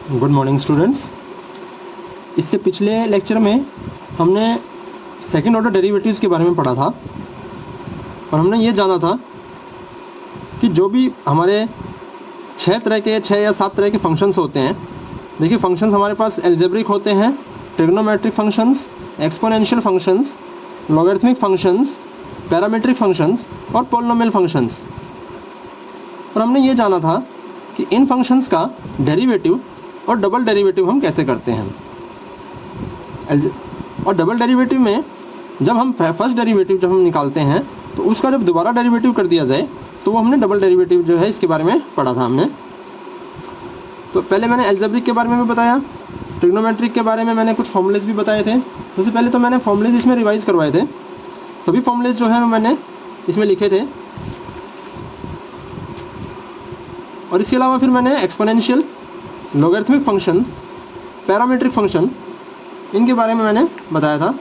Good morning students. इससे पिछले lecture में हमने सेकंड ऑर्डर डेरिवेटिव्स के बारे में पढ़ा था और हमने ये जाना था कि जो भी हमारे 6 या 7 तरह के फंक्शंस होते हैं। देखिए, फंक्शंस हमारे पास एल्जेब्रिक होते हैं, trigonometric functions, exponential functions, logarithmic functions, parametric functions और पॉलिनोमियल फंक्शंस। और हमने ये जाना था कि इन फंक्शंस का डेरिवेटिव और डबल डेरिवेटिव हम कैसे करते हैं। और डबल डेरिवेटिव में जब हम फर्स्ट डेरिवेटिव जब हम निकालते हैं तो उसका जब दोबारा डेरिवेटिव कर दिया जाए तो वो हमने डबल डेरिवेटिव जो है इसके बारे में पढ़ा था हमने। तो पहले मैंने एल्जेब्रिक के बारे में भी बताया, ट्रिग्नोमेट्रिक के बारे में मैंने कुछ फॉर्मूलेस भी बताए थे। सबसे पहले तो मैंने फॉर्मूलेस इसमें रिवाइज करवाए थे, सभी फॉर्मूलेस जो है मैंने इसमें लिखे थे। और इसके अलावा फिर मैंने exponential, logarithmic function, parametric function, इनके बारे में मैंने बताया था।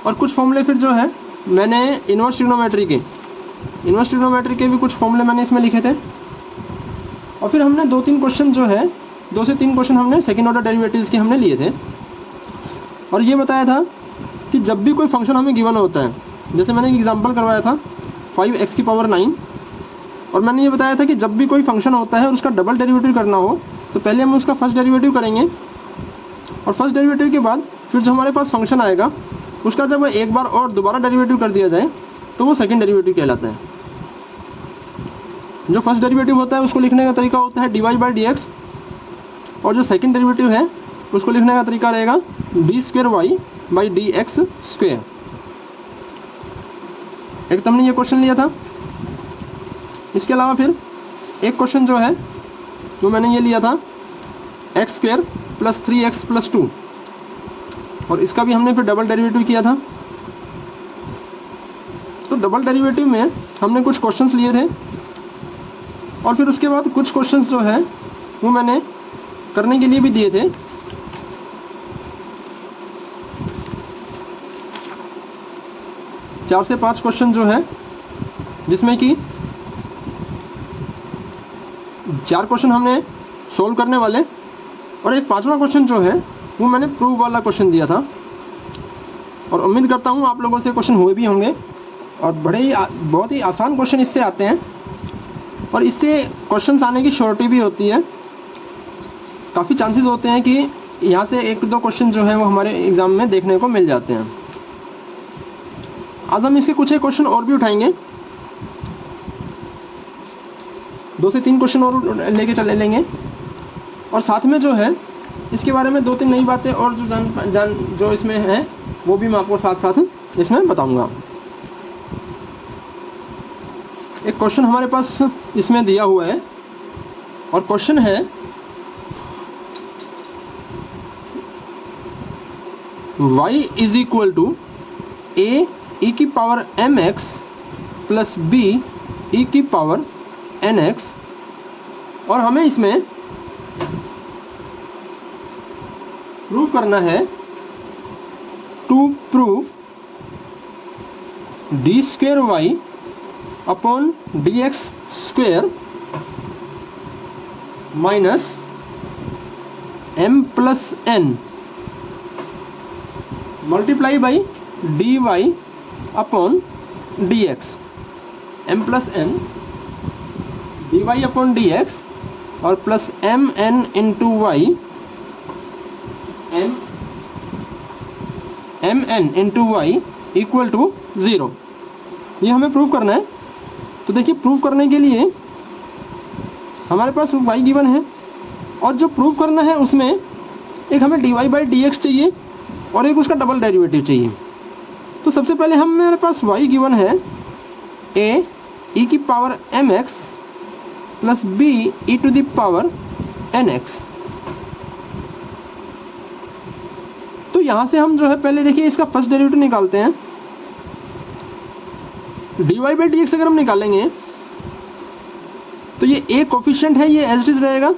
और कुछ फॉर्मूले फिर जो है मैंने इन्वर्स ट्रिग्नोमेट्री के भी कुछ फॉर्मूले मैंने इसमें लिखे थे। और फिर हमने 2-3 क्वेश्चन जो है 2 से 3 क्वेश्चन हमने सेकंड ऑर्डर डेरिवेटिव्स के हमने लिए थे। और ये बताया था कि जब भी कोई फंक्शन हमें गिवन होता है, जैसे मैंने एक एग्जाम्पल करवाया था 5x⁹, और मैंने ये बताया था कि जब भी कोई फंक्शन होता है और उसका डबल डेरिवेटिव करना हो तो पहले हम उसका फर्स्ट डेरिवेटिव करेंगे, और फर्स्ट डेरिवेटिव के बाद फिर जो हमारे पास फंक्शन आएगा उसका जब एक बार और दोबारा डेरिवेटिव कर दिया जाए तो वो सेकंड डेरिवेटिव कहलाता है। जो फर्स्ट डेरिवेटिव होता है उसको लिखने का तरीका होता है dy/dx, और जो सेकंड डेरिवेटिव है उसको लिखने का तरीका रहेगा d²y/dx²। एक तो हमने ये क्वेश्चन लिया था। इसके अलावा फिर एक क्वेश्चन जो है जो मैंने ये लिया था x² + 3x + 2, और इसका भी हमने फिर डबल डेरिवेटिव किया था। तो डबल डेरिवेटिव में हमने कुछ क्वेश्चंस लिए थे, और फिर उसके बाद कुछ क्वेश्चंस जो है वो मैंने करने के लिए भी दिए थे। चार से 5 क्वेश्चन जो है, जिसमें कि 4 क्वेश्चन हमने सोल्व करने वाले, और एक 5वां क्वेश्चन जो है वो मैंने प्रूफ वाला क्वेश्चन दिया था। और उम्मीद करता हूँ आप लोगों से क्वेश्चन हुए भी होंगे, और बहुत ही आसान क्वेश्चन इससे आते हैं, और इससे क्वेश्चंस आने की श्योरिटी भी होती है। काफ़ी चांसेस होते हैं कि यहाँ से 1-2 क्वेश्चन जो है वो हमारे एग्ज़ाम में देखने को मिल जाते हैं। आज हम इसके कुछ एक क्वेश्चन और भी उठाएंगे, 2 से 3 क्वेश्चन और लेके चले लेंगे, और साथ में जो है इसके बारे में 2-3 नई बातें और जो इसमें है वो भी मैं आपको साथ साथ इसमें बताऊंगा। एक क्वेश्चन हमारे पास इसमें दिया हुआ है, और क्वेश्चन है y = a⁴mx + b⁴nx, और हमें इसमें प्रूव करना है to prove d²y/dx² - m + n multiply by dy/dx, m + n dy/dx और plus mn × y, mn × y = 0। ये हमें प्रूव करना है। तो देखिए, प्रूव करने के लिए हमारे पास y गिवन है, और जो प्रूव करना है उसमें एक हमें dy/dx चाहिए और एक उसका डबल डेरिवेटिव चाहिए। तो सबसे पहले हमारे पास y गिवन है a⁴mx + b⁴nx। तो यहाँ से हम जो है पहले देखिए इसका फर्स्ट डेरिवेटिव निकालते हैं। dy/dx अगर हम निकालेंगे तो ये a कोफिशिएंट है, ये एज इट इज रहेगा,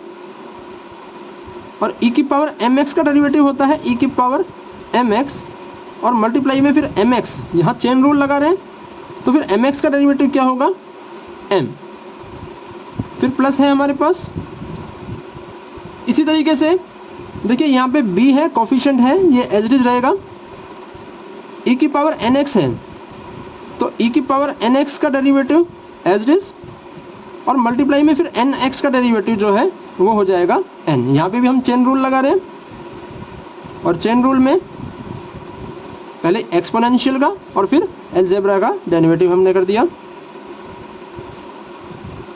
और e⁴mx का डेरिवेटिव होता है e⁴mx, और मल्टीप्लाई में फिर mx, यहाँ चेन रूल लगा रहे हैं तो फिर mx का डेरिवेटिव क्या होगा m, फिर प्लस है हमारे पास इसी तरीके से देखिए यहाँ पे b है, कोफिशिएंट है, ये एज इट इज रहेगा। e की पावर nx है, तो e की पावर nx का डेरिवेटिव एज इट इज, और मल्टीप्लाई में फिर nx का डेरिवेटिव जो है वो हो जाएगा n। यहाँ पे भी हम चेन रूल लगा रहे हैं, और चेन रूल में पहले एक्सपोनेंशियल का और फिर अलजेब्रा का डेरिवेटिव हमने कर दिया।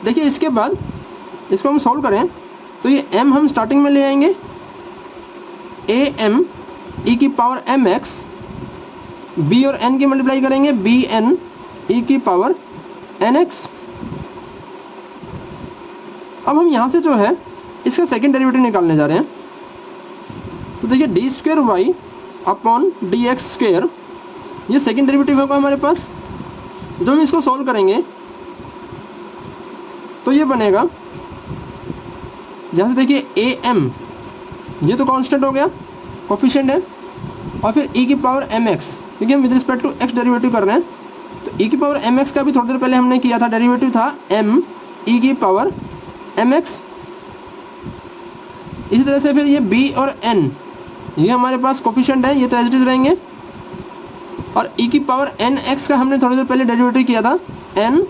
देखिए इसके बाद इसको हम सॉल्व करें तो ये m हम स्टार्टिंग में ले आएंगे, a m e की पावर m x, b और n की मल्टीप्लाई करेंगे b n e की पावर n x। अब हम यहाँ से जो है इसका सेकेंड डेरिवेटिव निकालने जा रहे हैं। तो देखिए D square Y upon D x square, ये सेकेंड डेरिवेटिव होगा हमारे पास। जब हम इसको सॉल्व करेंगे तो ये बनेगा, जहाँ से देखिए ए एम ये तो कांस्टेंट हो गया, कोफिशिएंट है, और फिर e की पावर एम एक्स, क्योंकि हम with respect to x derivative कर रहे हैं, तो e की पावर एम एक्स का भी थोड़ी देर पहले हमने किया था, डेरिवेटिव था m e की पावर एम एक्स। इसी तरह से फिर ये b और n ये हमारे पास कोफिशिएंट है, ये तो एज इट इज रहेंगे, और e की पावर एन एक्स का हमने थोड़ी देर पहले डेरिवेटिव किया था n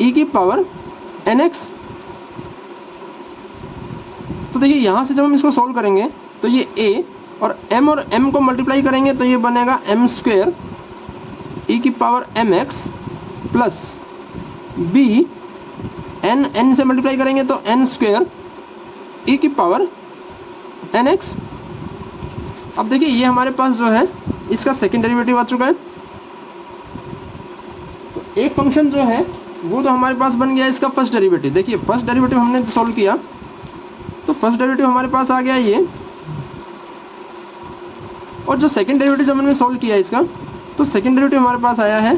e की पावर एन एक्स। तो देखिए यहाँ से जब हम इसको सॉल्व करेंगे तो ये a और m को मल्टीप्लाई करेंगे तो ये बनेगा m स्क्वेयर e की power M x plus b n से मल्टीप्लाई करेंगे तो n स्क्वेयर e की पावर एन एक्स। अब देखिए ये हमारे पास जो है इसका सेकेंड डेरिवेटिव आ चुका है। तो एक फंक्शन जो है वो तो हमारे पास बन गया इसका फर्स्ट डेरिवेटिव। देखिए फर्स्ट डेरिवेटिव हमने सॉल्व किया तो फर्स्ट डेरिवेटिव हमारे पास आ गया ये, और जो सेकंड डेरिवेटिव जब हमने सॉल्व किया इसका, तो सेकंड डेरिवेटिव हमारे पास आया है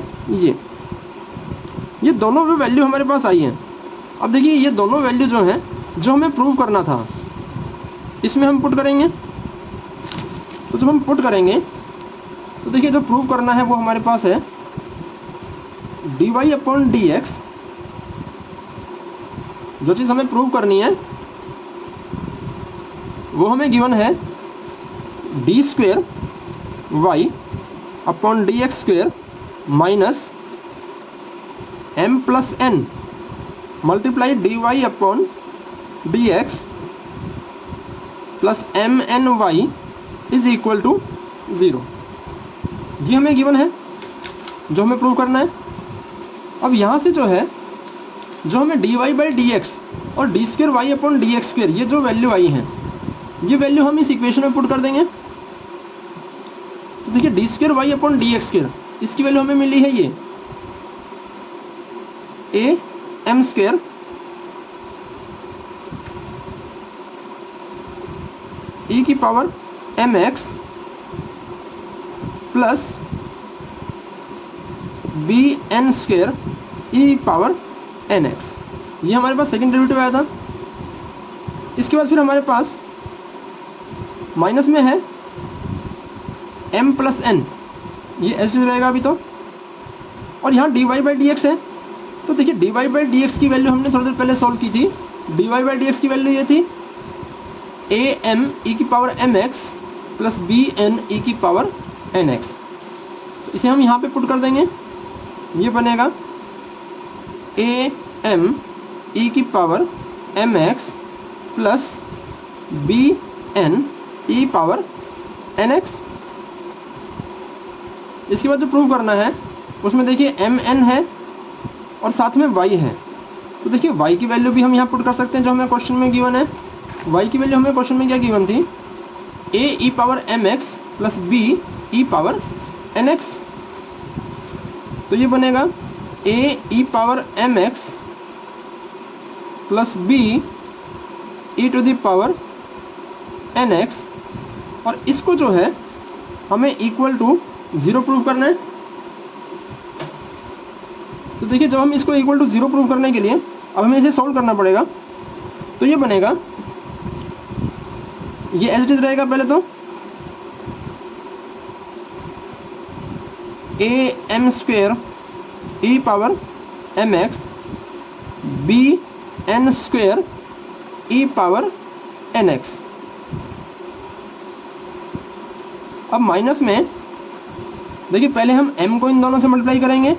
ये दोनों भी वैल्यू हमारे पास आई हैं। अब देखिए ये दोनों वैल्यू जो हैं जो हमें प्रूव करना था इसमें हम पुट करेंगे। तो जब हम पुट करेंगे तो देखिए जो प्रूव करना है वो हमारे पास है d y upon D x. जो चीज़ हमें प्रूव करनी है वो हमें गिवन है d square Y upon D x square minus m plus n multiply d y upon D x plus m n y is equal to 0। ये हमें गिवन है जो हमें प्रूव करना है। अब यहाँ से जो है जो हमें D Y by D X और D square Y upon D x square ये जो वैल्यू आई हैं ये वैल्यू हम इस इक्वेशन में पुट कर देंगे। तो देखिए D square Y upon D x square इसकी वैल्यू हमें मिली है ये ए एम स्क्वेयर ई की power M x plus B N square ई पावर एन एक्स। ये हमारे पास सेकेंड डेरिवेटिव आया था। इसके बाद फिर हमारे पास माइनस में है m प्लस एन, ये एस रहेगा अभी तो, और यहाँ d Y by D x है। तो देखिए d Y by D x की वैल्यू हमने थोड़ी देर पहले सॉल्व की थी। D Y by D x की वैल्यू ये थी ए एम ई की power M x plus B n e की पावर एन एक्स। तो इसे हम यहाँ पे पुट कर देंगे, ये बनेगा ए एम ई की power M x plus B n e power N x. इसके बाद जो प्रूव करना है उसमें देखिए एम एन है और साथ में वाई है। तो देखिए वाई की वैल्यू भी हम यहाँ पुट कर सकते हैं जो हमें क्वेश्चन में गिवन है। वाई की वैल्यू हमें क्वेश्चन में क्या गिवन थी, A E power M x plus B E power N X. तो ये बनेगा A E power M x plus B E to the power N X, और इसको जो है हमें इक्वल टू 0 प्रूव करना है। तो देखिए जब हम इसको इक्वल टू 0 प्रूव करने के लिए अब हमें इसे सॉल्व करना पड़ेगा। तो ये बनेगा, ये एज इट इज रहेगा पहले तो a M square E power M x b N square E power N x. अब माइनस में देखिए पहले हम m को इन दोनों से मल्टीप्लाई करेंगे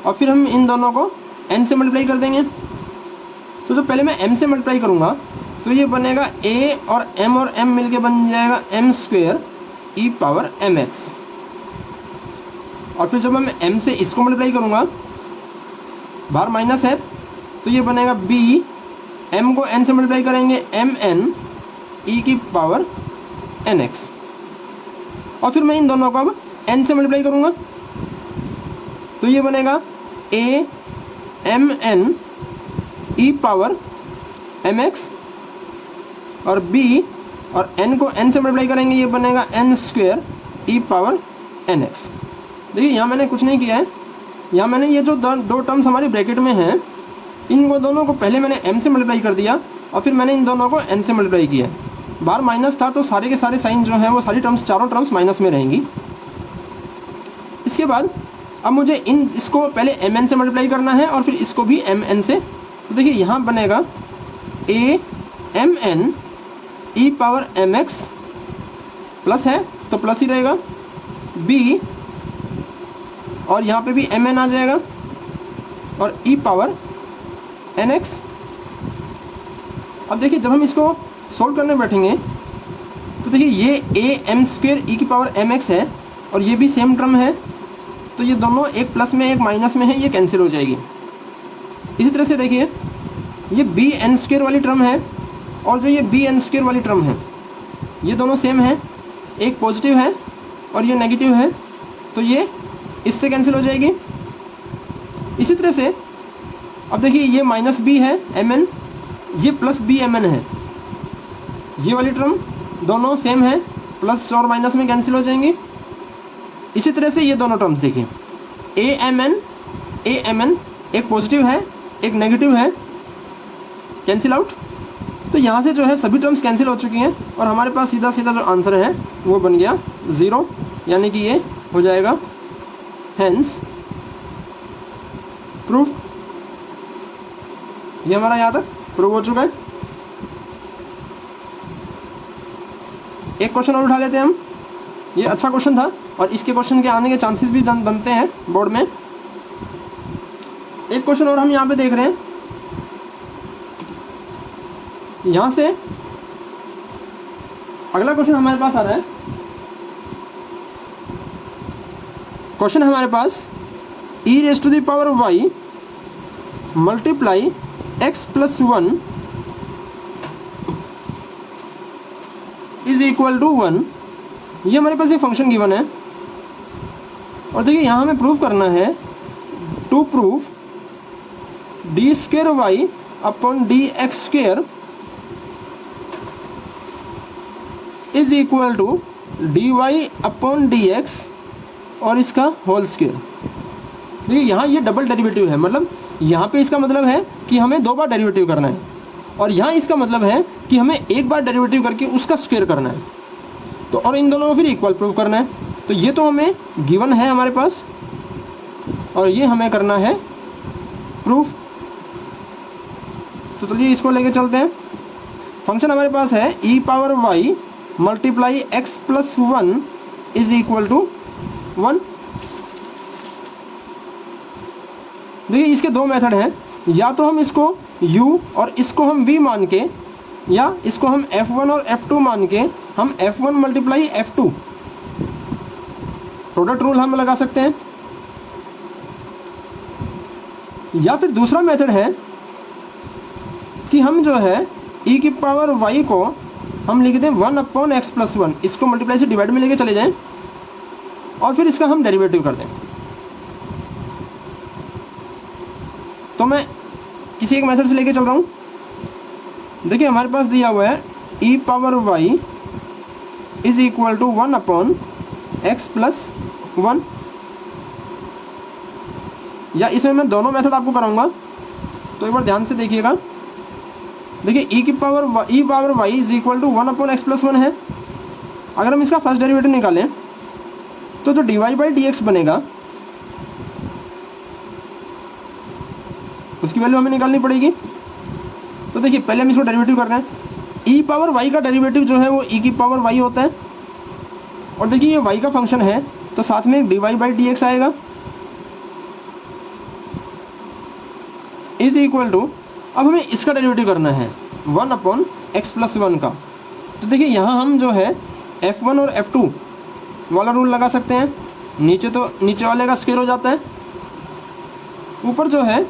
और फिर हम इन दोनों को n से मल्टीप्लाई कर देंगे। तो जो पहले मैं m से मल्टीप्लाई करूँगा तो ये बनेगा a और m मिलके बन जाएगा m² e पावर mx। और फिर जब मैं m से इसको मल्टीप्लाई करूँगा, बाहर माइनस है तो ये बनेगा b, m को n से मल्टीप्लाई करेंगे mn e की पावर nx। और फिर मैं इन दोनों को अब n से मल्टीप्लाई करूँगा तो ये बनेगा a mn e power mx और b और n को n से मल्टीप्लाई करेंगे, ये बनेगा n² e पावर nx। देखिए यहाँ मैंने कुछ नहीं किया है, यहाँ मैंने ये जो दो टर्म्स हमारी ब्रैकेट में हैं इन दोनों को पहले मैंने m से मल्टीप्लाई कर दिया और फिर मैंने इन दोनों को n से मल्टीप्लाई किया। बाहर माइनस था तो सारे के सारे साइन जो हैं वो सारी टर्म्स, चारों टर्म्स माइनस में रहेंगी। इसके बाद अब मुझे इसको पहले mn से मल्टीप्लाई करना है और फिर इसको भी mn से। तो देखिए यहाँ बनेगा a mn e power mx plus है तो प्लस ही रहेगा, b और यहाँ पे भी mn आ जाएगा और e पावर nx। अब देखिए जब हम इसको सोल्व करने बैठेंगे तो देखिए ये a m² e की पावर mx है और ये भी सेम टर्म है, तो ये दोनों एक प्लस में एक माइनस में है, ये कैंसिल हो जाएगी। इसी तरह से देखिए ये bn² वाली टर्म है और जो ये bn² वाली टर्म है ये दोनों सेम है, एक पॉजिटिव है और ये नेगेटिव है, तो ये इससे कैंसिल हो जाएगी। इसी तरह से अब देखिए ये माइनस b है mn, ये प्लस b mn है, ये वाली टर्म दोनों सेम है, प्लस और माइनस में कैंसिल हो जाएंगी। इसी तरह से ये दोनों टर्म्स देखिए a mn एक पॉजिटिव है एक नेगेटिव है, कैंसिल आउट। तो यहाँ से जो है सभी टर्म्स कैंसिल हो चुकी हैं और हमारे पास सीधा सीधा जो आंसर है वो बन गया 0, यानी कि ये हो जाएगा हेंस प्रूफ। ये हमारा यहाँ तक प्रूव हो चुका है। एक क्वेश्चन और उठा लेते हैं हम, ये अच्छा क्वेश्चन था और इसके क्वेश्चन के आने के चांसेस भी बनते हैं बोर्ड में। एक क्वेश्चन और हम यहाँ पे देख रहे हैं, यहाँ से अगला क्वेश्चन हमारे पास आ रहा है। क्वेश्चन है हमारे पास e⁻y multiply x + 1 is equal to 1। ये हमारे पास एक फंक्शन गिवन है और देखिए यहाँ हमें प्रूव करना है, to proof d² y upon dx² is equal to dy upon dx और इसका होल स्क्वायर। देखिए यहाँ ये डबल डेरिवेटिव है, मतलब यहाँ पे इसका मतलब है कि हमें 2 बार डेरिवेटिव करना है और यहाँ इसका मतलब है कि हमें एक बार डेरिवेटिव करके उसका स्क्वायर करना है। तो और इन दोनों को फिर इक्वल प्रूव करना है। तो ये तो हमें गिवन है हमारे पास और ये हमें करना है प्रूफ। तो चलिए इसको लेके चलते हैं। फंक्शन हमारे पास है e⁻y multiply x + 1 is equal to 1। देखिए इसके 2 मेथड हैं, या तो हम इसको u और इसको हम v मान के, या इसको हम f1 और f2 मान के हम f1 multiply f2 product rule हम लगा सकते हैं। या फिर दूसरा मेथड है कि हम जो है e⁻y को हम लिख दें 1/x + 1, इसको मल्टीप्लाई से डिवाइड में लेके चले जाएं और फिर इसका हम डेरिवेटिव कर दें। तो मैं किसी एक मेथड से लेके चल रहा हूँ। देखिए हमारे पास दिया हुआ है e⁻y is equal to 1/x + 1, या इसमें मैं दोनों मेथड आपको कराऊंगा, तो एक बार ध्यान से देखिएगा। देखिए e⁻y is equal to 1/x + 1 है। अगर हम इसका फर्स्ट डेरिवेटिव निकालें तो जो dy/dx बनेगा उसकी वैल्यू हमें निकालनी पड़ेगी। तो देखिए पहले हम इसको डेरिवेटिव कर रहे हैं। e⁻y का डेरिवेटिव जो है वो e⁻y होता है और देखिए ये y का फंक्शन है तो साथ में एक dy/dx आएगा इज इक्वल टू, अब हमें इसका डेरिवेटिव करना है 1/x+1 का। तो देखिए यहाँ हम जो है f1 और f2 वाला रूल लगा सकते हैं। नीचे तो नीचे वाले का स्क्वायर हो जाता है, ऊपर जो है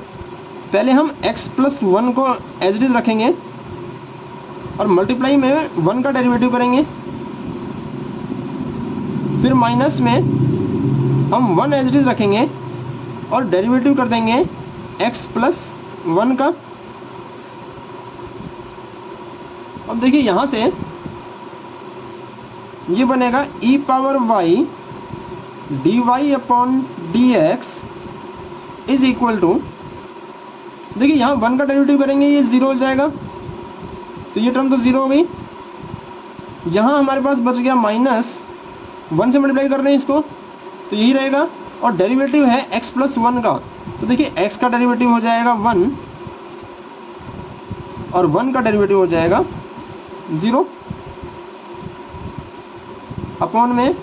पहले हम x+1 को एज इट इज रखेंगे और मल्टीप्लाई में 1 का डेरिवेटिव करेंगे, फिर माइनस में हम 1 एज इट इज रखेंगे और डेरिवेटिव कर देंगे x+1 का। अब देखिए यहाँ से ये बनेगा e⁻y dy/dx is equal to, देखिए यहाँ 1 का डेरिवेटिव करेंगे ये 0 हो जाएगा, तो ये टर्म तो 0 हो गई। यहाँ हमारे पास बच गया -1 से मल्टीप्लाई कर रहे हैं इसको, तो यही रहेगा। और डेरिवेटिव है x+1 का, तो देखिए x का डेरिवेटिव हो जाएगा 1 और 1 का डेरिवेटिव हो जाएगा 0 अपॉन में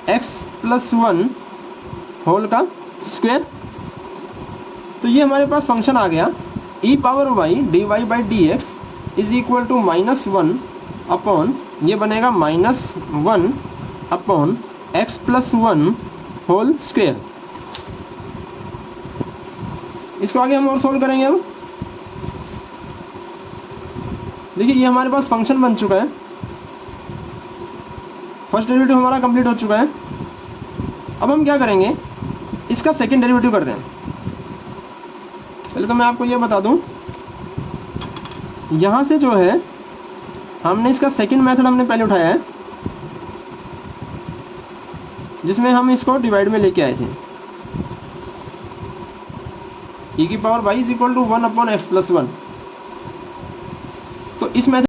x+1 होल का स्क्वायर। तो ये हमारे पास फंक्शन आ गया e⁻y dy/dx is equal to -1 upon, ये बनेगा -1 अपॉन x+1 होल स्क्वायर। इसको आगे हम और सोल्व करेंगे। अब देखिए ये हमारे पास फंक्शन बन चुका है, फर्स्ट डेरिवेटिव हमारा कंप्लीट हो चुका है। अब हम क्या करेंगे, इसका सेकंड डेरिवेटिव कर रहे हैं। पहले तो मैं आपको ये बता दूं, यहाँ से जो है हमने इसका सेकंड मेथड हमने पहले उठाया है, जिसमें हम इसको डिवाइड में लेके आए थे। e⁻y is equal to 1/x+1। तो इस मेथड,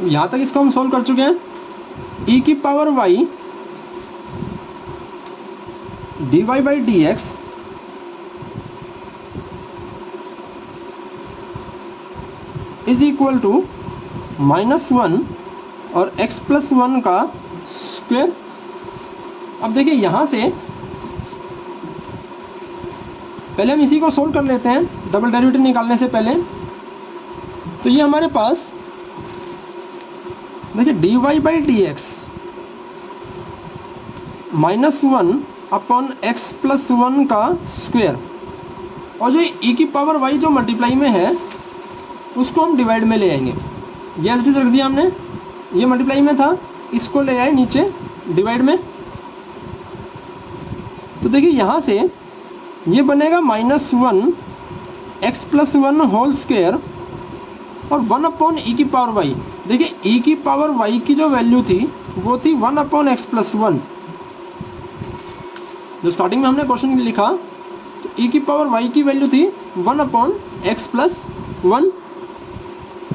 यहाँ तक इसको हम सोल्व कर चुके हैं। e⁻y dy/dx is equal to -1 और x+1 का स्क्वायर। अब देखिए यहाँ से पहले हम इसी को सोल्व कर लेते हैं डबल डेरिवेटिव निकालने से पहले। तो ये हमारे पास देखिए dy/dx -1 अपॉन x+1 का स्क्वायर, और जो e⁻y जो मल्टीप्लाई में है उसको हम डिवाइड में ले आएंगे। ये एज इट इज रख दिया हमने, ये मल्टीप्लाई में था, इसको ले आए नीचे डिवाइड में। तो देखिए यहाँ से ये बनेगा -1 x+1 होल स्क्वायर और 1/e⁻y। देखिए e⁻y की जो वैल्यू थी वो थी 1/x+1। जो स्टार्टिंग में हमने क्वेश्चन लिखा तो e⁻y की वैल्यू थी 1/x+1।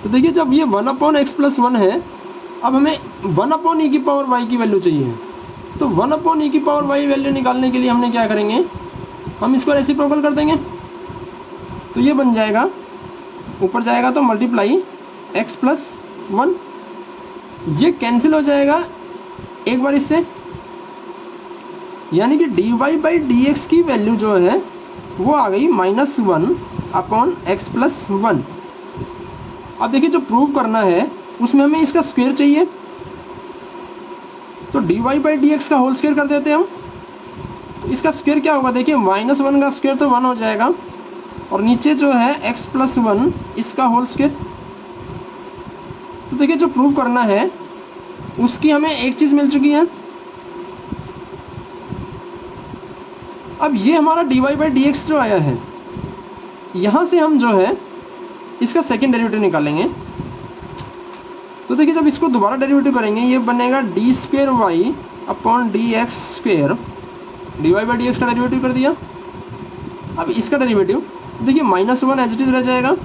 तो देखिए जब ये 1/x+1 है, अब हमें 1/e⁻y की वैल्यू चाहिए। तो 1/e⁻y वैल्यू निकालने के लिए हमने क्या करेंगे, हम इसको रेसिप्रोकल कर देंगे। तो ये बन जाएगा, ऊपर जाएगा तो मल्टीप्लाई x+1, ये कैंसिल हो जाएगा एक बार इससे, यानी कि dy/dx की वैल्यू जो है वो आ गई -1/x+1। अब देखिए जो प्रूव करना है उसमें हमें इसका स्क्वायर चाहिए, तो dy/dx का होल स्क्वायर कर देते हैं हम। तो इसका स्क्वायर क्या होगा, देखिए -1 का स्क्वायर तो 1 हो जाएगा, और नीचे जो है x+1 इसका होल स्क्वायर। तो देखिए जो प्रूव करना है उसकी हमें एक चीज़ मिल चुकी है। अब ये हमारा dy/dx जो आया है, यहाँ से हम जो है इसका सेकेंड डेरिवेटिव निकालेंगे। तो देखिए जब इसको दोबारा डेरिवेटिव करेंगे, ये बनेगा d² अपॉन dx²। dy/dx का डेरिवेटिव कर दिया। अब इसका डेरिवेटिव देखिए -1 एज इट इज रह जाएगा,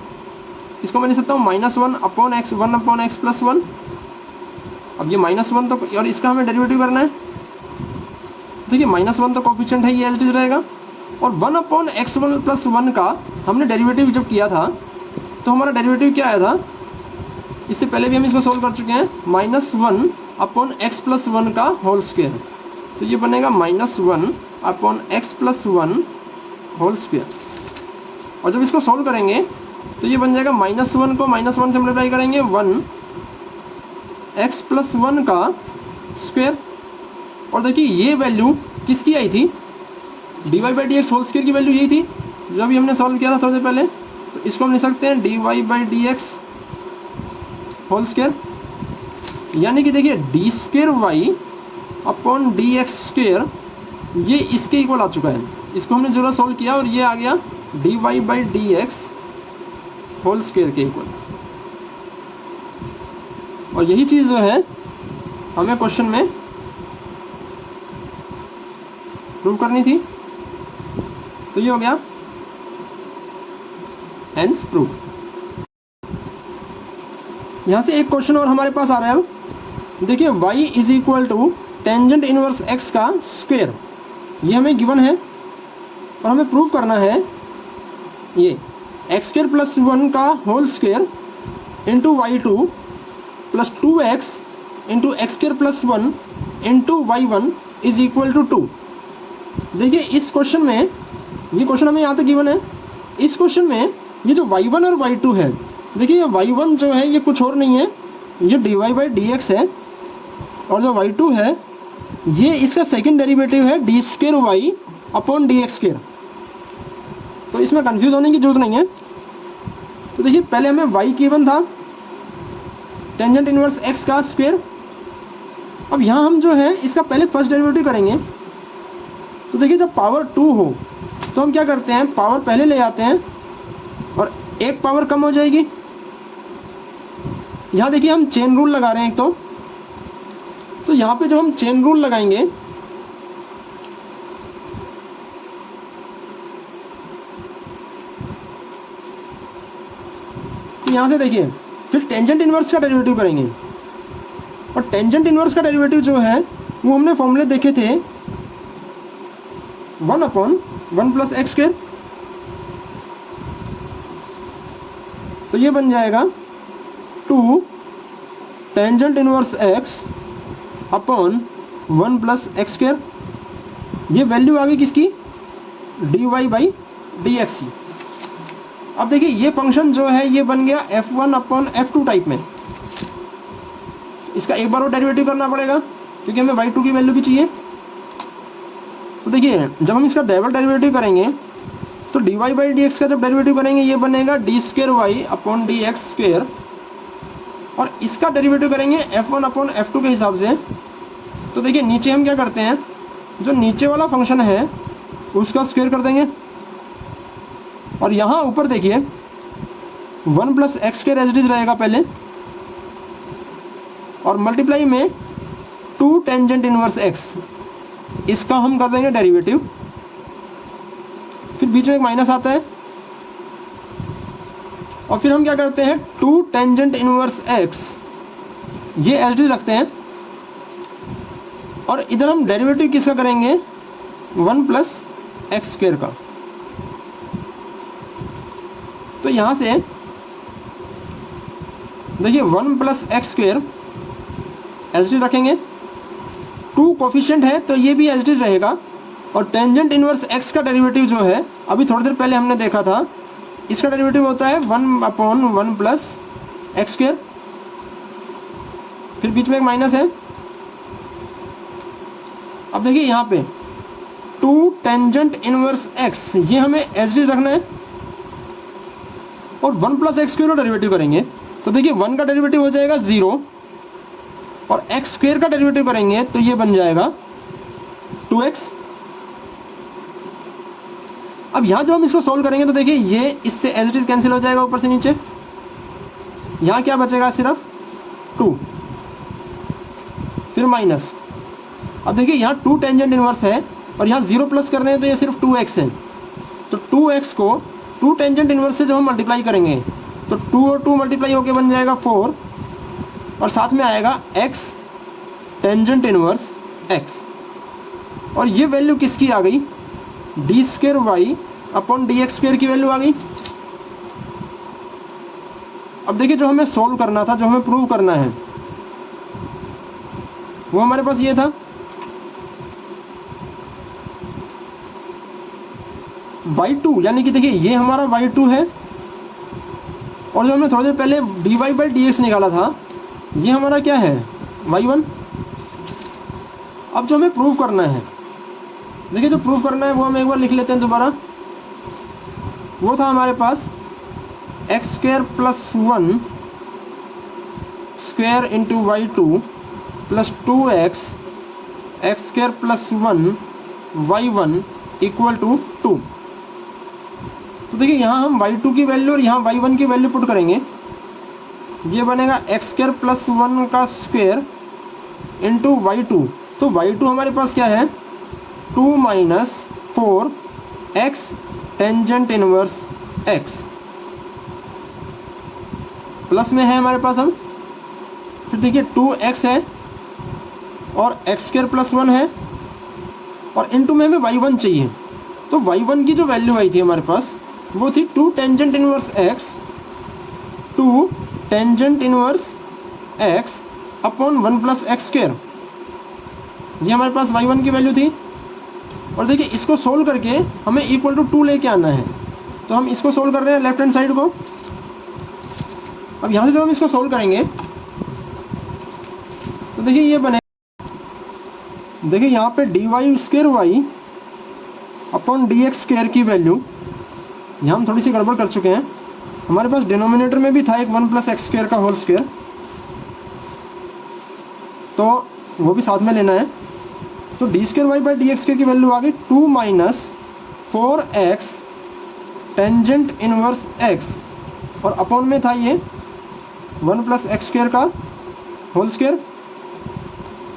इसको मैं लिख सकता हूँ -1/x+1। अब ये -1 तो, और इसका हमें डेरिवेटिव करना है। देखिए -1 तो कोफिशिएंट है, ये एज इट इज रहेगा। और 1/x1+1 का हमने डेरिवेटिव जब किया था तो हमारा डेरिवेटिव क्या आया था, इससे पहले भी हम इसको सोल्व कर चुके हैं, -1 अपॉन एक्स प्लस वन का होल स्क्वायर, तो ये बनेगा -1 upon x plus one whole square. और जब इसको सॉल्व करेंगे तो ये बन जाएगा -1 को -1 से मल्टीप्लाई करेंगे 1 एक्स प्लस वन का स्क्वायर। और देखिए ये वैल्यू किसकी आई थी, dy by D x whole square की वैल्यू यही थी जो अभी हमने सॉल्व किया था थोड़ी देर पहले। तो इसको हम लिख सकते हैं dy by D x whole square, यानी कि देखिए d square y upon D x square ये इसके इक्वल आ चुका है। इसको हमने जरूर सॉल्व किया और ये आ गया dy by D x whole square के इक्वल। और यही चीज़ जो है हमें क्वेश्चन में प्रूव करनी थी। तो ये हो गया हेंस प्रूव। यहाँ से एक क्वेश्चन और हमारे पास आ रहा है। अब देखिए y is equal to tangent inverse x का स्क्वायर, ये हमें गिवन है और हमें प्रूव करना है ये एक्स स्क्वायर प्लस 1 का whole square into y2 plus 2x into x square plus 1 into y1 is equal to 2। देखिए इस क्वेश्चन में, ये क्वेश्चन हमें यहाँ तक गिवन है, इस क्वेश्चन में ये जो y1 और y2 है, देखिए ये y1 जो है ये कुछ और नहीं है, ये dy बाई डी एक्स है, और जो y2 है ये इसका सेकंड डेरिवेटिव है d square y upon D x square. तो इसमें कंफ्यूज होने की जरूरत नहीं है। तो देखिए पहले हमें y गिवन था टेंजेंट इनवर्स x का स्क्वायर। अब यहाँ हम जो है इसका पहले फर्स्ट डेरिवेटिव करेंगे। तो देखिए जब पावर 2 हो तो हम क्या करते हैं, पावर पहले ले आते हैं और एक पावर कम हो जाएगी। यहाँ देखिए हम चेन रूल लगा रहे हैं एक तो यहाँ पे जब हम चेन रूल लगाएंगे तो यहाँ से देखिए फिर टेंजेंट इनवर्स का डेरिवेटिव करेंगे। और टेंजेंट इनवर्स का डेरिवेटिव जो है वो हमने फॉर्मूले देखे थे 1 अपॉन 1 प्लस एक्स स्क्वायर। तो ये बन जाएगा 2 tangent inverse x upon 1 plus x square. ये वैल्यू आ गई किसकी, dy बाई डी एक्स की। अब देखिए ये फंक्शन जो है ये बन गया f1 अपॉन f2 टाइप में। इसका एक बार और डेरिवेटिव करना पड़ेगा क्योंकि हमें y2 की वैल्यू भी चाहिए। तो देखिए जब हम इसका डबल डेरिवेटिव करेंगे तो dy बाई डी एक्स का जब डेरिवेटिव करेंगे ये बनेगा d square y upon D x square. और इसका डेरिवेटिव करेंगे f1 अपॉन f2 के हिसाब से। तो देखिए नीचे हम क्या करते हैं, जो नीचे वाला फंक्शन है उसका स्क्वायर कर देंगे। और यहाँ ऊपर देखिए 1 plus x square as it is रहेगा पहले, और मल्टीप्लाई में 2 टेंजेंट इनवर्स x, इसका हम कर देंगे डेरिवेटिव। फिर बीच में एक माइनस आता है और फिर हम क्या करते हैं 2 टेंजेंट इनवर्स x, ये एज इट इज रखते हैं। और इधर हम डेरिवेटिव किसका करेंगे, 1 प्लस एक्स स्क्वायर का। तो यहाँ से देखिए 1 plus x square as it is रखेंगे। 2 कोफिशिएंट है तो ये भी एज इट इज रहेगा। और टेंजेंट इनवर्स x का डेरिवेटिव जो है अभी थोड़ी देर पहले हमने देखा था, इसका डेरिवेटिव होता है 1 अपॉन 1 प्लस एक्स स्क्वायर। फिर बीच में एक माइनस है। अब देखिए यहाँ पे 2 टेंजेंट इनवर्स x, ये हमें एज इट इज रखना है। और 1 प्लस एक्स स्क्वायर का डेरिवेटिव करेंगे तो देखिए 1 का डेरिवेटिव हो जाएगा 0 और एक्स स्क्वायर का डेरिवेटिव करेंगे तो ये बन जाएगा 2x। अब यहाँ जब हम इसको सॉल्व करेंगे तो देखिए ये इससे एज इट इज कैंसिल हो जाएगा ऊपर से नीचे। यहाँ क्या बचेगा, सिर्फ 2 फिर माइनस। अब देखिए यहाँ 2 टेंजेंट इनवर्स है और यहाँ 0 प्लस कर रहे हैं तो ये सिर्फ 2x है। तो 2x को 2 टेंजेंट इनवर्स से जब हम मल्टीप्लाई करेंगे तो 2 और 2 मल्टीप्लाई होके बन जाएगा 4 और साथ में आएगा x टेंजेंट इनवर्स x। और ये वैल्यू किसकी आ गई, d square y upon D x square की वैल्यू आ गई। अब देखिए जो हमें सॉल्व करना था, जो हमें प्रूव करना है, वो हमारे पास ये था y2, यानी कि देखिए ये हमारा y2 है, और जो हमने थोड़ी देर पहले dy/dx निकाला था ये हमारा क्या है, y1। अब जो हमें प्रूव करना है, देखिए जो प्रूव करना है वो हम एक बार लिख लेते हैं दोबारा। वो था हमारे पास x² + 1 square into y2 plus 2x x² + 1 y1 equal to 2। तो देखिए यहाँ हम y2 की वैल्यू और यहाँ y1 की वैल्यू पुट करेंगे, ये बनेगा x² + 1 का स्क्वायर इंटू y2। तो y2 हमारे पास क्या है, 2 - 4x tangent inverse x, plus में है हमारे पास। अब फिर देखिए 2x है और x² + 1 है, और इनटू में हमें y1 चाहिए। तो y1 की जो वैल्यू आई थी हमारे पास वो थी 2 tangent inverse x, 2 tangent inverse x upon 1 + x²। ये हमारे पास y1 की वैल्यू थी। और देखिए इसको सोल्व करके हमें इक्वल टू 2 लेके आना है, तो हम इसको सोल्व कर रहे हैं लेफ्ट हैंड साइड को। अब यहाँ से जब हम इसको सोल्व करेंगे तो देखिए ये बने, देखिए यहाँ पे dy² अपॉन dx² की वैल्यू, यहाँ हम थोड़ी सी गड़बड़ कर चुके हैं। हमारे पास डिनोमिनेटर में भी था एक 1 + x² का होल स्क्वायर, तो वो भी साथ में लेना है। तो d²y/dx² की वैल्यू आ गई 2 - 4x टेंजेंट इनवर्स x, और अपॉन में था ये 1 + x² का होल स्क्वायर।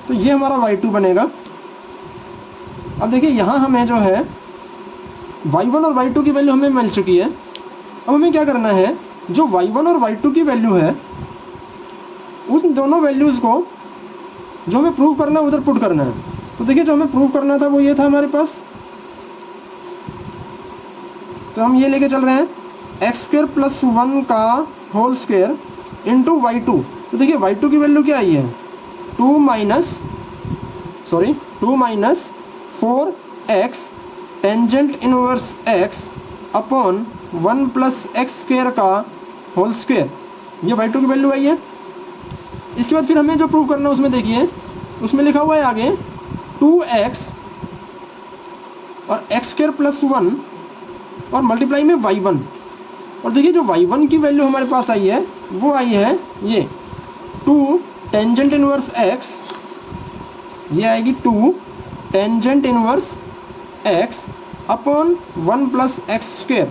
तो ये हमारा y2 बनेगा। अब देखिए यहाँ हमें जो है y1 और y2 की वैल्यू हमें मिल चुकी है। अब हमें क्या करना है, जो y1 और y2 की वैल्यू है उन दोनों वैल्यूज़ को जो हमें प्रूव करना है उधर पुट करना है। तो देखिए जो हमें प्रूव करना था वो ये था हमारे पास, तो हम ये लेके चल रहे हैं x² + 1 का होल स्क्वायर इंटू y2। तो देखिए y2 की वैल्यू क्या आई है, 2 - 4x tangent inverse x upon 1 + x² का होल स्क्वायर, ये y2 की वैल्यू आई है। इसके बाद फिर हमें जो प्रूव करना है उसमें देखिए, उसमें लिखा हुआ है आगे 2x और x² + 1 और मल्टीप्लाई में y1। और देखिए जो y1 की वैल्यू हमारे पास आई है वो आई है ये 2 टेंजेंट इनवर्स x, ये आएगी 2 tangent inverse x upon 1 + x²।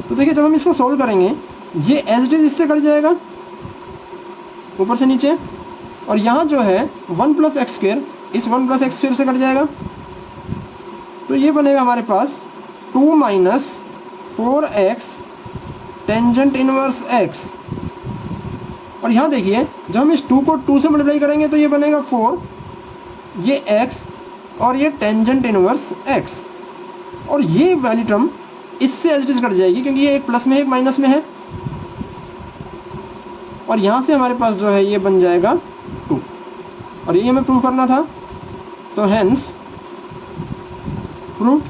तो देखिए जब हम इसको सोल्व करेंगे ये एज इट इज इससे कट जाएगा ऊपर से नीचे, और यहाँ जो है 1 + x² इस 1 + x² से कट जाएगा। तो ये बनेगा हमारे पास 2 - 4x टेंजेंट इनवर्स x, और यहाँ देखिए जब हम इस 2 को 2 से मल्टीप्लाई करेंगे तो ये बनेगा 4, ये x और ये टेंजेंट इनवर्स x, और ये वाली टर्म इससे एज इट इज कट जाएगी क्योंकि ये एक प्लस में है एक माइनस में है, और यहाँ से हमारे पास जो है ये बन जाएगा 2, और यही हमें प्रूव करना था। तो हेंस प्रूव्ड।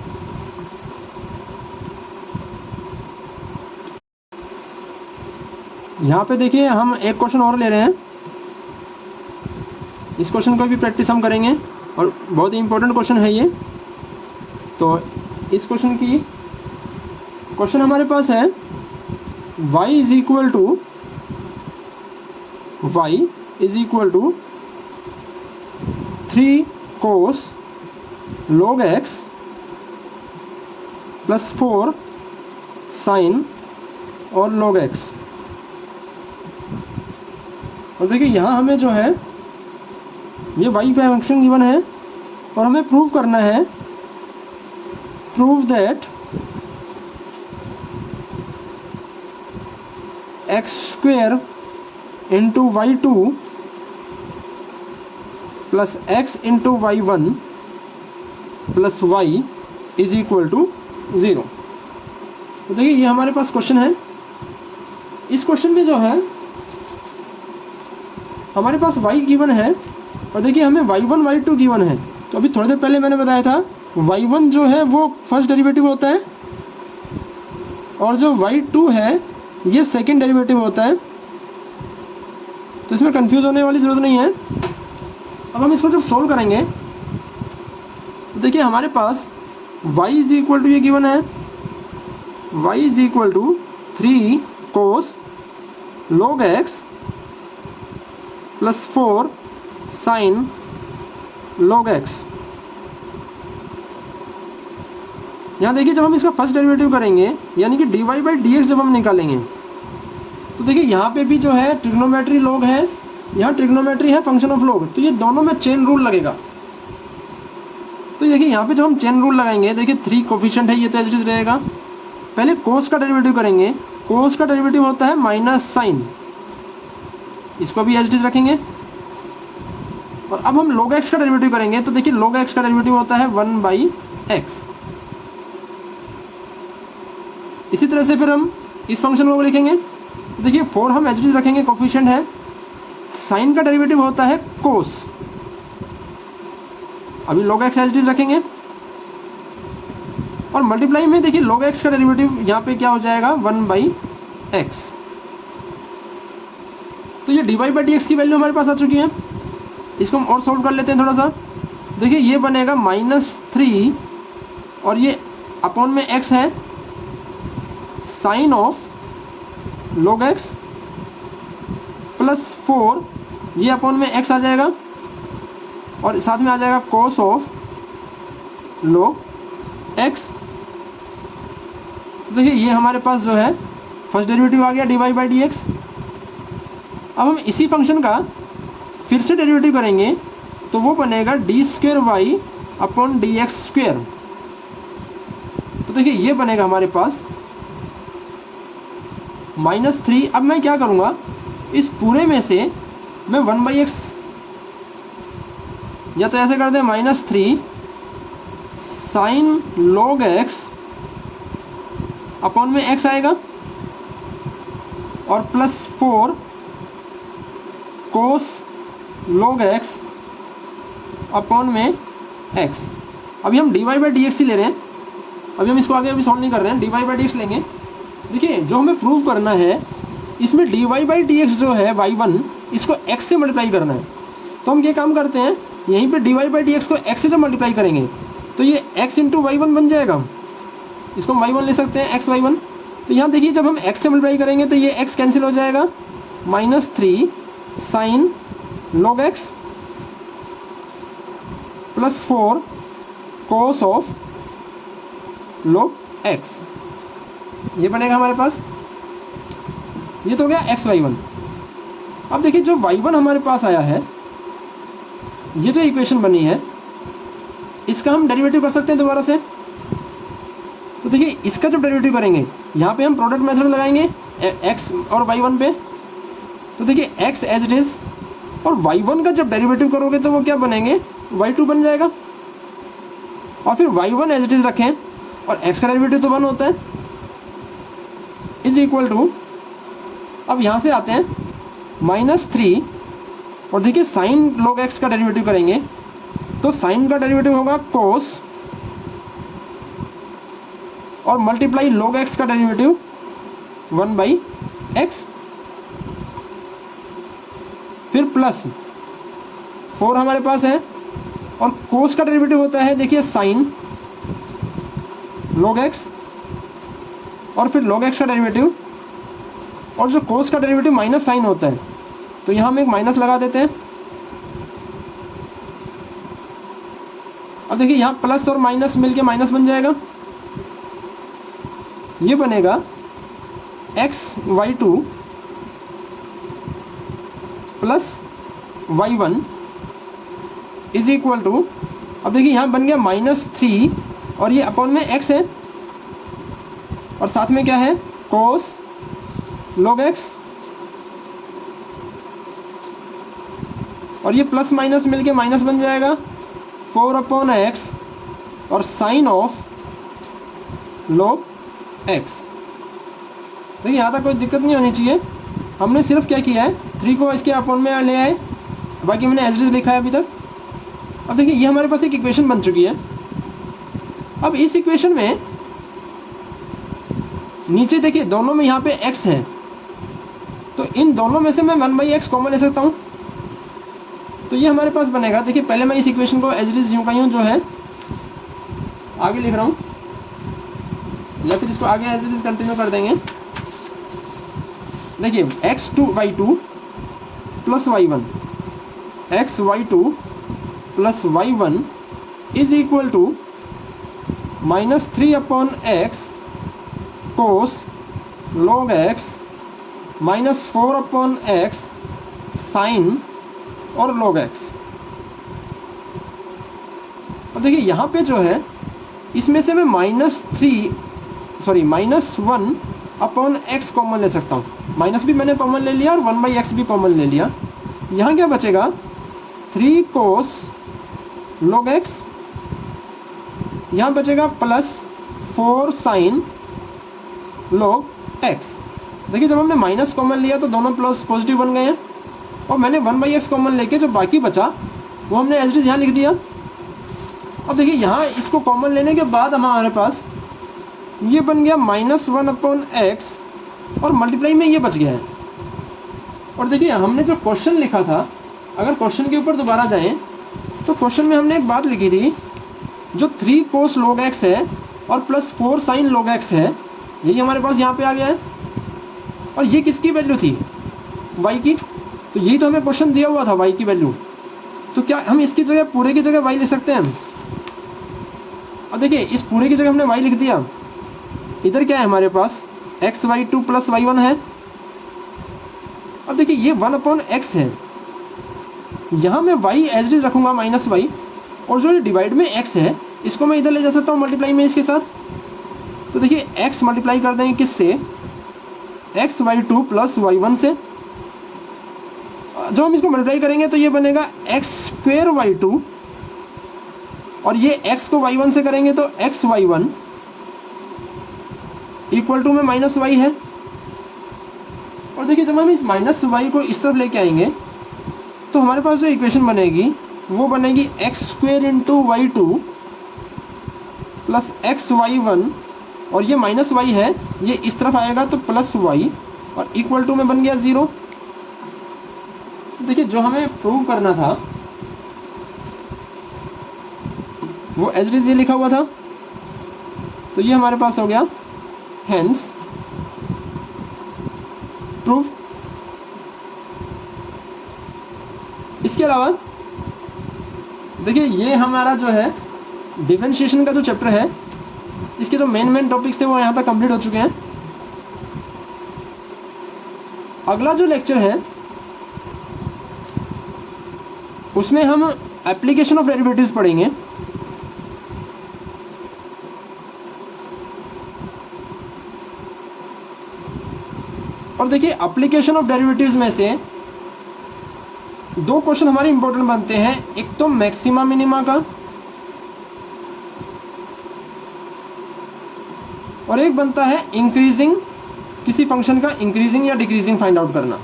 यहाँ पे देखिए हम एक क्वेश्चन और ले रहे हैं, इस क्वेश्चन को भी प्रैक्टिस हम करेंगे और बहुत ही इंपॉर्टेंट क्वेश्चन है ये। तो इस क्वेश्चन हमारे पास है y is equal to 3 cos log x plus 4 sin और log x। और देखिए यहाँ हमें जो है ये y फंक्शन गिवन है और हमें प्रूव करना है, prove that x² into y2 plus x into y1 plus y is equal to 0। तो देखिए ये हमारे पास क्वेश्चन है। इस क्वेश्चन में जो है हमारे पास y गिवन है और देखिए हमें y1 y2 गिवन है। तो अभी थोड़ी देर पहले मैंने बताया था y1 जो है वो फर्स्ट डेरिवेटिव होता है और जो y2 है ये सेकंड डेरिवेटिव होता है। तो इसमें कंफ्यूज होने वाली ज़रूरत नहीं है। अब हम इसको जब सोल्व करेंगे तो देखिए हमारे पास y इज इक्वल टू ये गिवन है, y is equal to 3 cos log x plus 4 sine log x। यहाँ देखिए जब हम इसका फर्स्ट डेरिवेटिव करेंगे यानी कि dy बाई डी एक्स जब हम निकालेंगे तो देखिए यहाँ पे भी जो है ट्रिग्नोमेट्री log है, यहाँ ट्रिग्नोमेट्री है फंक्शन ऑफ log, तो ये दोनों में चेन रूल लगेगा। तो देखिए यहाँ पे जब हम चेन रूल लगाएंगे देखिए 3 कोफिशिएंट है, ये तो एज इट इज रहेगा। पहले कोस का डेरिवेटिव करेंगे, कोस का डेरिवेटिव होता है माइनस साइन, इसको भी एज इट इज रखेंगे। और अब हम log x का डेरिवेटिव करेंगे तो देखिए log x का डेरिवेटिव होता है 1/x। इसी तरह से फिर हम इस फंक्शन को लिखेंगे, देखिए 4 हम एज इट इज रखेंगे, कोफिशिएंट है। साइन का डेरिवेटिव होता है कोस, अभी log x as it is रखेंगे। और मल्टीप्लाई में देखिए log x का डेरिवेटिव यहाँ पे क्या हो जाएगा 1/x। तो ये dy बाई डी एक्स की वैल्यू हमारे पास आ चुकी है। इसको हम और सॉल्व कर लेते हैं थोड़ा सा। देखिए ये बनेगा -3 और ये अपॉन में x है, sine of log x plus 4 ये अपॉन में x आ जाएगा और साथ में आ जाएगा cos ऑफ log x। तो देखिए ये हमारे पास जो है फर्स्ट डेरिवेटिव आ गया dy बाई डी एक्स। अब हम इसी फंक्शन का फिर से डेरिवेटिव करेंगे तो वो बनेगा d² अपॉन dx²। तो देखिए ये बनेगा हमारे पास -3। अब मैं क्या करूँगा, इस पूरे में से मैं 1/x या तो ऐसे कर दें -3 साइन log x अपॉन में x आएगा और प्लस 4 कोस log x अपॉन में x। अभी हम dy बाई डी एक्स ही ले रहे हैं, अभी हम इसको आगे अभी सॉल्व नहीं कर रहे हैं, dy बाई डी एक्स लेंगे। देखिए जो हमें प्रूव करना है इसमें dy बाई डी एक्स जो है y1 इसको x से मल्टीप्लाई करना है। तो हम ये काम करते हैं, यहीं पे dy बाई डी एक्स को x से जब मल्टीप्लाई करेंगे तो ये x इंटू y1 बन जाएगा, इसको हम y1 ले सकते हैं, x y1। तो यहाँ देखिए जब हम x से मल्टीप्लाई करेंगे तो ये x कैंसिल हो जाएगा, -3 sine log x plus 4 cos of log x, ये बनेगा हमारे पास। ये तो हो गया x y1। अब देखिए जो y1 हमारे पास आया है ये जो इक्वेशन बनी है इसका हम डेरिवेटिव कर सकते हैं दोबारा से। तो देखिए इसका जब डेरिवेटिव करेंगे यहाँ पे हम प्रोडक्ट मेथड लगाएंगे x और y1 पे। तो देखिए x एज इट इज और y1 का जब डेरिवेटिव करोगे तो वो क्या बनेंगे y2 बन जाएगा और फिर y1 एज इट इज रखें और x का डेरिवेटिव तो 1 होता है इज इक्वल टू, अब यहाँ से आते हैं -3 और देखिए साइन log x का डेरिवेटिव करेंगे तो साइन का डेरिवेटिव होगा कोस और मल्टीप्लाई log x का डेरिवेटिव 1/x, फिर प्लस 4 हमारे पास है और कोस का डेरिवेटिव होता है देखिए साइन log x और फिर log x का डेरिवेटिव, और जो कोस का डेरिवेटिव माइनस साइन होता है तो यहाँ हम एक माइनस लगा देते हैं। अब देखिए यहाँ प्लस और माइनस मिलके माइनस बन जाएगा, ये बनेगा x y2 plus y1 is equal to, अब देखिए यहाँ बन गया -3 और ये अपॉन में x है और साथ में क्या है कोस log x और ये प्लस माइनस मिलके माइनस बन जाएगा 4/x और साइन ऑफ log x। देखिए यहाँ तक कोई दिक्कत नहीं होनी चाहिए। हमने सिर्फ क्या किया है, 3 को इसके अपॉन में ले आए, बाकी मैंने एज इट इज लिखा है अभी तक। अब देखिए ये हमारे पास एक इक्वेशन बन चुकी है। अब इस इक्वेशन में नीचे देखिए दोनों में यहाँ पे x है, तो इन दोनों में से मैं 1/x कॉमन ले सकता हूँ। तो ये हमारे पास बनेगा, देखिए पहले मैं इस इक्वेशन को एज इट इज यूँ का यूँ जो है आगे लिख रहा हूँ, या फिर इसको आगे एज इट इज कंटिन्यू कर देंगे। देखिए x2y2 plus y1, xy2 plus y1 is equal to -3/x cos log x -4/x sine और log x। अब देखिए यहाँ पे जो है इसमें से मैं -1/x कॉमन ले सकता हूँ। माइनस भी मैंने कॉमन ले लिया और 1/x भी कॉमन ले लिया। यहाँ क्या बचेगा, 3 कोस log x, यहाँ बचेगा प्लस 4 साइन log x। देखिए जब हमने माइनस कॉमन लिया तो दोनों प्लस पॉजिटिव बन गए हैं, और मैंने 1/x कॉमन लेके जो बाकी बचा वो हमने एज इट इज यहाँ लिख दिया। अब देखिए यहाँ इसको कॉमन लेने के बाद हमारे पास ये बन गया -1/x और मल्टीप्लाई में ये बच गया है। और देखिए हमने जो क्वेश्चन लिखा था, अगर क्वेश्चन के ऊपर दोबारा जाएं तो क्वेश्चन में हमने एक बात लिखी थी, जो 3 कोस log x है और प्लस 4 साइन log x है, यही हमारे पास यहाँ पे आ गया है। और ये किसकी वैल्यू थी, y की, तो यही तो हमें क्वेश्चन दिया हुआ था, y की वैल्यू। तो क्या हम इसकी जगह पूरे की जगह y लिख सकते हैं? और देखिए इस पूरे की जगह हमने y लिख दिया, इधर क्या है हमारे पास xy2 प्लस y1 है। अब देखिए ये 1/x है, यहाँ मैं y एज इट इज रखूँगा -y, और जो डिवाइड में x है इसको मैं इधर ले जा सकता हूँ मल्टीप्लाई में इसके साथ। तो देखिए x मल्टीप्लाई कर देंगे किससे, xy2 प्लस y1 से। जब हम इसको मल्टीप्लाई करेंगे तो ये बनेगा x2y2, और ये x को y1 से करेंगे तो xy1 इक्वल टू में -y है। और देखिए जब हम इस -y को इस तरफ लेके आएंगे तो हमारे पास जो इक्वेशन बनेगी वो बनेगी x² × y2 प्लस xy1, और ये -y है, ये इस तरफ आएगा तो प्लस y, और इक्वल टू में बन गया 0। देखिए जो हमें प्रूव करना था वो एज इट इज ये लिखा हुआ था, तो ये हमारे पास हो गया हेंस प्रूफ। इसके अलावा देखिए ये हमारा जो है डिफरेंशिएशन का जो चैप्टर है, इसके जो मेन टॉपिक्स थे वो यहाँ तक कंप्लीट हो चुके हैं। अगला जो लेक्चर है उसमें हम एप्लीकेशन ऑफ डेरिवेटिव्स पढ़ेंगे। और देखिए एप्लीकेशन ऑफ डेरिवेटिव्स में से 2 क्वेश्चन हमारे इंपॉर्टेंट बनते हैं, एक तो मैक्सिमा मिनिमा का, और एक बनता है इंक्रीजिंग, किसी फंक्शन का इंक्रीजिंग या डिक्रीजिंग फाइंड आउट करना।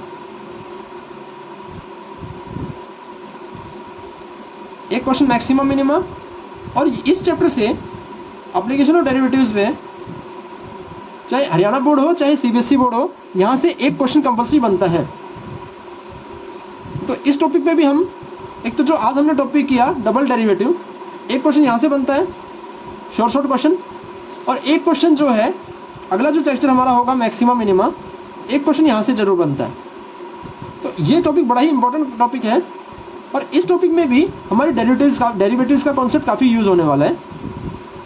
एक क्वेश्चन मैक्सिमा मिनिमा, और इस चैप्टर से एप्लीकेशन ऑफ डेरिवेटिव्स में चाहे हरियाणा बोर्ड हो चाहे सीबीएसई बोर्ड हो, यहाँ से एक क्वेश्चन कंपल्सरी बनता है। तो इस टॉपिक पे भी हम एक तो जो आज हमने टॉपिक किया डबल डेरिवेटिव, एक क्वेश्चन यहाँ से बनता है शॉर्ट क्वेश्चन, और एक क्वेश्चन जो है अगला जो लेक्चर हमारा होगा मैक्सिमा मिनिमा, एक क्वेश्चन यहाँ से जरूर बनता है। तो ये टॉपिक बड़ा ही इंपॉर्टेंट टॉपिक है, और इस टॉपिक में भी हमारे डेरिवेटिव्स का कॉन्सेप्ट काफ़ी यूज़ होने वाला है।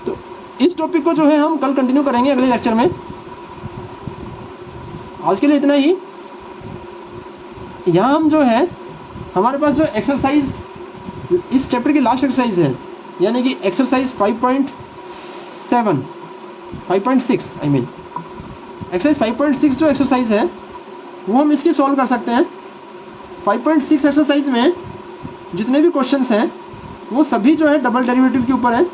तो इस टॉपिक को जो है हम कल कंटिन्यू करेंगे अगले लेक्चर में। आज के लिए इतना ही। यहाँ हम जो है हमारे पास जो एक्सरसाइज इस चैप्टर की लास्ट एक्सरसाइज है, यानी कि एक्सरसाइज 5.6 आई मीन एक्सरसाइज 5.6 जो एक्सरसाइज है वो हम इसकी सॉल्व कर सकते हैं। 5.6 एक्सरसाइज में जितने भी क्वेश्चंस हैं वो सभी जो है डबल डेरिवेटिव के ऊपर हैं।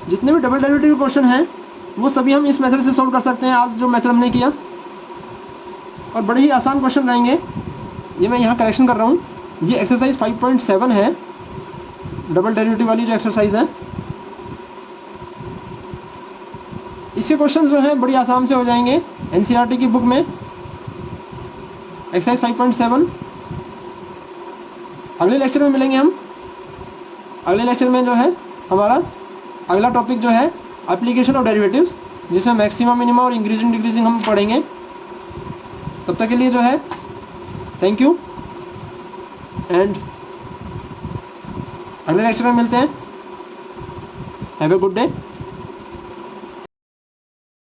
जितने भी डबल डेरिवेटिव क्वेश्चन हैं वो सभी हम इस मेथड से सॉल्व कर सकते हैं, आज जो मेथड हमने किया। और बड़े ही आसान क्वेश्चन रहेंगे। ये मैं यहाँ करेक्शन कर रहा हूँ, ये एक्सरसाइज 5.7 है, डबल डेरिवेटिव वाली जो एक्सरसाइज है। इसके क्वेश्चंस जो हैं बड़ी आसान से हो जाएंगे एनसीईआरटी की बुक में। एक्सरसाइज 5.7 अगले लेक्चर में मिलेंगे हम। अगले लेक्चर में जो है हमारा अगला टॉपिक जो है एप्लीकेशन ऑफ डेरिवेटिव्स, जिसमें मैक्सिमा मिनिमा और इंक्रीजिंग डिक्रीजिंग हम पढ़ेंगे। तब तक के लिए जो है थैंक यू एंड अगले लेक्चर में मिलते हैं। Have a good day.